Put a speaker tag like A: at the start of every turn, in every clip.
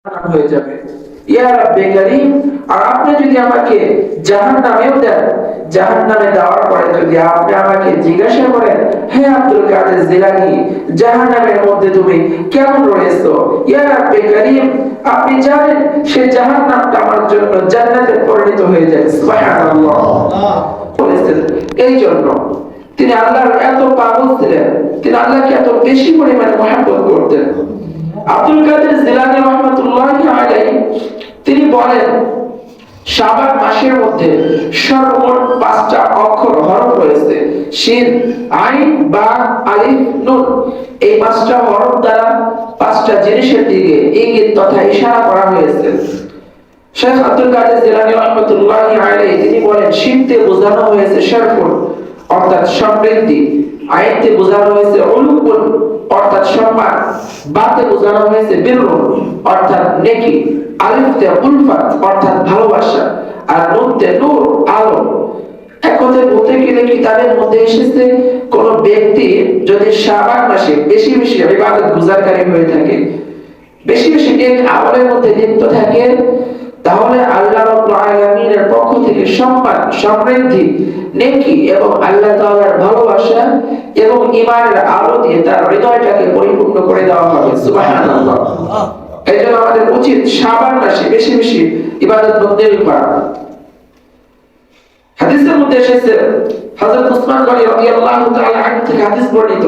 A: হয়ে যাবে। ইয়া রাব্বে কারীম, আর আপনি যদি আমাকে জাহান্নামেও দেন, জাহান্নামে দেওয়ার পরে যদি আপনি আমাকে জিজ্ঞাসা করেন, হে আব্দুল কাদের জিলানী, জাহান্নামের মধ্যে তুমি কেমন রয়েছো, ইয়া রাব্বে কারীম, আপনি জানেন সেই জাহান্নামটা আমার জন্য জান্নাতে পরিণত হয়ে যায়। সুবহানাল্লাহ। এই জন্য তিনি আল্লাহর এত পাগল ছিলেন, তিনি আল্লাহকে এত বেশি পরিমাণে মহব্বত করতেন। আব্দুল কাদের জিলানী রাহমাতুল্লাহি আলাইহি তিনি বলেন, শাবান মাসের মধ্যে সর্বমোট 5টা অক্ষর হরফ রয়েছে, শিন, আইন, বা, আলিফ, নুন। এই 5টা হরফ দ্বারা 5টা জিনিসের দিকে ইঙ্গিত তথা ইশারা করা হয়েছে। শেখ আব্দুল কাদের জিলানী রাহমাতুল্লাহি আলাইহি তিনি বলেন, শিনতে বোঝানো হয়েছে শরফুল অর্থাৎ সমৃদ্ধি, আইনতে বোঝানো হয়েছে উলুকুল অর্থাৎ সম্মান, বাতে বোঝানো হয়েছে বিররুন অর্থাৎ নেকি, আলিফতে উলফাত অর্থাৎ ভালোবাসা, আর নুনতে নূর আলো। এক কথায় বলতে গেলে কিতাবের মধ্যে এসেছে, কোন ব্যক্তি যদি শাবান মাসে বেশি বেশি ইবাদত গুজারকারী হয়ে থাকে, বেশি বেশি নেক আমলের মধ্যে লিপ্ত থাকে, তাহলে আল্লাহ রাব্বুল আলামিনের পক্ষ থেকে সম্মান, সমৃদ্ধি, নেকি এবং আল্লাহ তাআলার ভালোবাসা এবং ঈমানের আলো দিয়ে তার হৃদয়টাকে পরিপূর্ণ করে দেওয়া হবে। সুবহানাল্লাহ। এজন্য আমাদের উচিত শাবান মাসে বেশি বেশি ইবাদত বন্দেগি করা। হাদিসের মধ্যে এসেছে, হযরত উসমান গনি রাদিয়াল্লাহু তাআলা আনহু থেকে হাদিস বর্ণিত,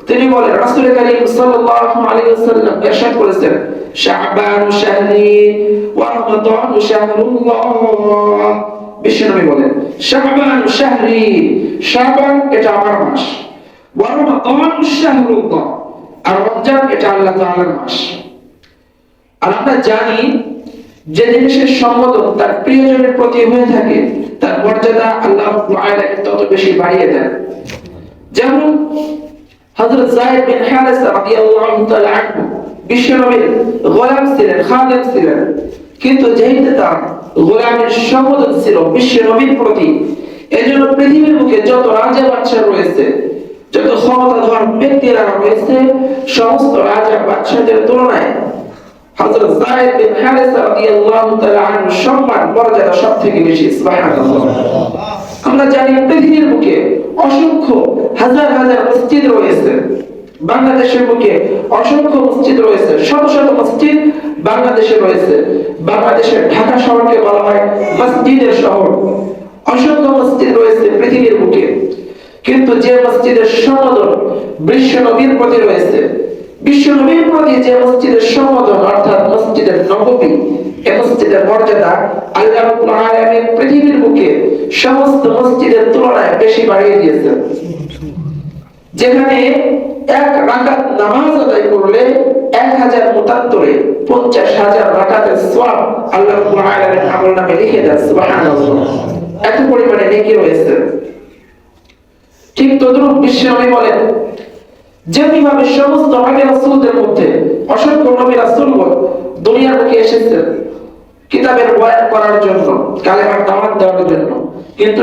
A: তিনি বলেন, রাসূল কারীম সাল্লাল্লাহু আলাইহি ওয়াসাল্লাম ইরশাদ করেছেন, শাবানু শাহরি ওয়া রমাদানু শাহরুল্লাহ। বিশ্বনবী বলেন, শাবানু শাহরি, শাবান এটা আমার মাস, ওয়া রমাদানু শাহরুল্লাহ, আর রমজান এটা আল্লাহ তাআলার মাস। আর আমরা জানি যে জিনিসের সম্বোধন তার প্রিয়জনের প্রতি হয়ে থাকে, তার মর্যাদা আল্লাহ রাব্বুল আলামিন তত বেশি বাড়িয়ে দেন। যেমন হযরত যায়েদ বিন হারিসা রাদিয়াল্লাহু তাআলা আনহু বিশ্বনবীর গোলাম ছিলেন, খাদেম ছিলেন, কিন্তু যেহেতু তার গোলামের সম্বোধন ছিল বিশ্বনবীর প্রতি, এজন্য পৃথিবীর বুকে যত রাজা বাদশা রয়েছে, যত ক্ষমতাধর ব্যক্তিরা রয়েছে, সমস্ত রাজা বাদশাদের তুলনায় হযরত যায়েদ বিন হারিসা রাদিয়াল্লাহু তাআলা আনহু সম্মান মর্যাদা সবথেকে বেশি। সুবহানাল্লাহ। আমরা জানি পৃথিবীর বুকে অসংখ্য হাজার হাজার মসজিদ রয়েছে, বাংলাদেশের বুকে অসংখ্য মসজিদ রয়েছে, শত শত মসজিদ বাংলাদেশে রয়েছে। বাংলাদেশের ঢাকা শহরকে বলা হয় মসজিদের শহর। অসংখ্য মসজিদ রয়েছে পৃথিবীর বুকে, কিন্তু যে মসজিদের সম্বোধন বিশ্বনবীর প্রতি রয়েছে, বিশ্বনবীর প্রতি যে মসজিদের সম্বোধন অর্থাৎ মসজিদের নববী, এই মসজিদের মর্যাদা আল্লাহ রাব্বুল আলামিন পৃথিবীর বুকে সমস্ত মসজিদের তুলনায় বেশি বাড়িয়ে দিয়েছেন। যেখানে এক রাকাত নামাজ আদায় করলে 1000 মুতাত্তরে 50,000 রাকাতের সওয়াব আল্লাহ রাব্বুল আলামিন আমলনামায় লিখে দেন। সুবহানাল্লাহ। এত পরিমাণে নেকি রয়েছে। ঠিক তদ্রূপ বিশ্বনবী বলেন, যেভাবে সমস্ত নবী রাসূলদের মধ্যে অসংখ্য নবী রাসূলগণ দুনিয়ার বুকে এসেছেন কিতাবের বয়ান করার জন্য, কালেমার দাওয়াত দেওয়ার জন্য, কিন্তু